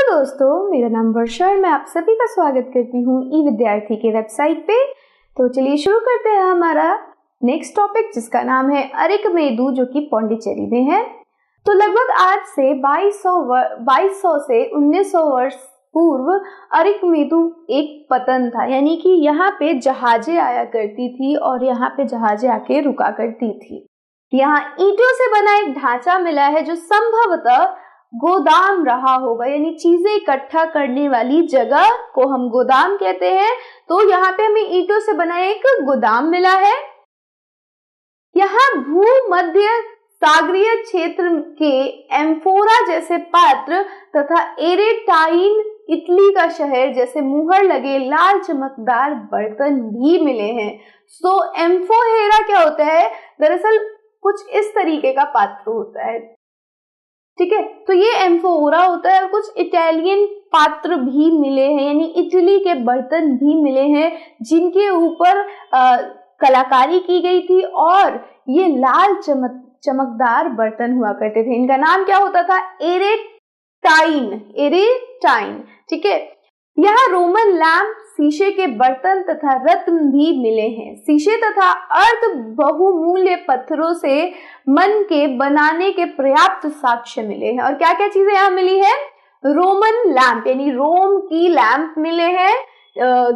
दोस्तों, मेरा नाम वर्षा और मैं आप सभी का स्वागत करती हूँ ई विद्यार्थी के वेबसाइट पे। तो चलिए शुरू करते हैं हमारा नेक्स्ट टॉपिक, जिसका नाम है अरिकमेदु, जो कि पौंडीचेरी में है। तो लगभग आज से 2200 से 1900 वर्ष पूर्व अरिकमेदु एक पतन था, यानी कि यहाँ पे जहाजें आया करती थी और यहाँ पे जहाजें आके रुका करती थी। यहाँ ईंटों से बना एक ढांचा मिला है जो संभवतः गोदाम रहा होगा, यानी चीजें इकट्ठा करने वाली जगह को हम गोदाम कहते हैं। तो यहाँ पे हमें ईंटों से बना एक गोदाम मिला है। यहाँ भूमध्य सागरीय क्षेत्र के एम्फोरा जैसे पात्र तथा एरेटाइन इटली का शहर जैसे मुहर लगे लाल चमकदार बर्तन भी मिले हैं। सो एम्फोहेरा क्या होता है? दरअसल कुछ इस तरीके का पात्र होता है, ठीक है। तो ये एम्फोरा होता है और कुछ इटालियन पात्र भी मिले हैं, यानी इटली के बर्तन भी मिले हैं जिनके ऊपर कलाकारी की गई थी और ये लाल चमकदार बर्तन हुआ करते थे। इनका नाम क्या होता था? एरेटाइन, ठीक है। यहाँ रोमन लैंप, शीशे के बर्तन तथा रत्न भी मिले हैं। शीशे तथा अर्ध बहुमूल्य पत्थरों से मन के बनाने के पर्याप्त साक्ष्य मिले हैं। और क्या क्या चीजें यहाँ मिली है? रोमन लैंप, यानी रोम की लैंप मिले हैं,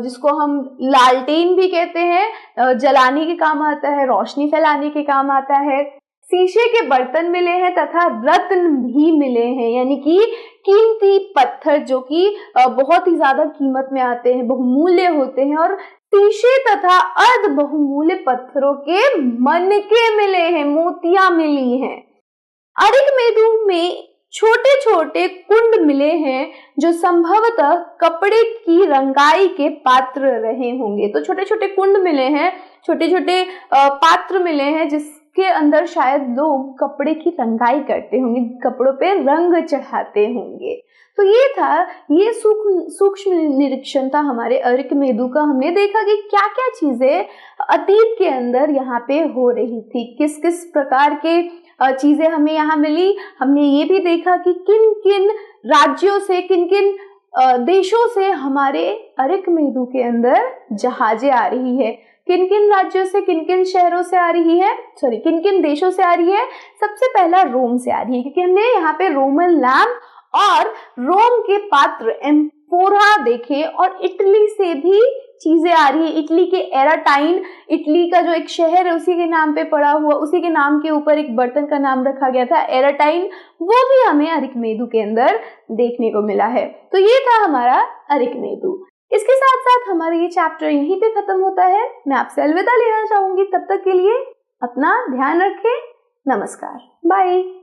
जिसको हम लालटेन भी कहते हैं, जलाने के काम आता है, रोशनी फैलाने के काम आता है। शीशे के बर्तन मिले हैं तथा रत्न भी मिले हैं, यानी कि कीमती पत्थर जो कि बहुत ही ज्यादा कीमत में आते हैं, बहुमूल्य होते हैं। और शीशे तथा अर्ध बहुमूल्य पत्थरों के मनके मिले हैं, मोतियां मिली हैं। अरिकमेदु में छोटे छोटे कुंड मिले हैं जो संभवतः कपड़े की रंगाई के पात्र रहे होंगे। तो छोटे छोटे कुंड मिले हैं, छोटे छोटे पात्र मिले हैं जिसके अंदर शायद लोग कपड़े की रंगाई करते होंगे, कपड़ों पे रंग चढ़ाते होंगे। तो ये सूक्ष्म निरीक्षण था हमारे अरिकमेदु का। हमने देखा कि क्या क्या चीजें अतीत के अंदर यहाँ पे हो रही थी, किस किस प्रकार के चीजें हमें यहाँ मिली। हमने ये भी देखा कि किन किन राज्यों से, किन किन देशों से हमारे अरिकमेदु के अंदर जहाजें आ रही है, किन किन राज्यों से, किन किन शहरों से आ रही है, किन किन देशों से आ रही है। सबसे पहला रोम से आ रही है, क्योंकि हमने यहाँ पे रोमन लैंप और रोम के पात्र एम्फोरा देखे, और इटली से भी चीजें आ रही है। इटली के एराटाइन, इटली का जो एक शहर है उसी के नाम पे पड़ा हुआ, उसी के नाम के ऊपर एक बर्तन का नाम रखा गया था एराटाइन, वो भी हमें अरिकमेदु के अंदर देखने को मिला है। तो ये था हमारा अरिकमेदु। इसके साथ साथ हमारा ये चैप्टर यहीं पे खत्म होता है। मैं आपसे अलविदा लेना चाहूंगी। तब तक के लिए अपना ध्यान रखें। नमस्कार, बाय।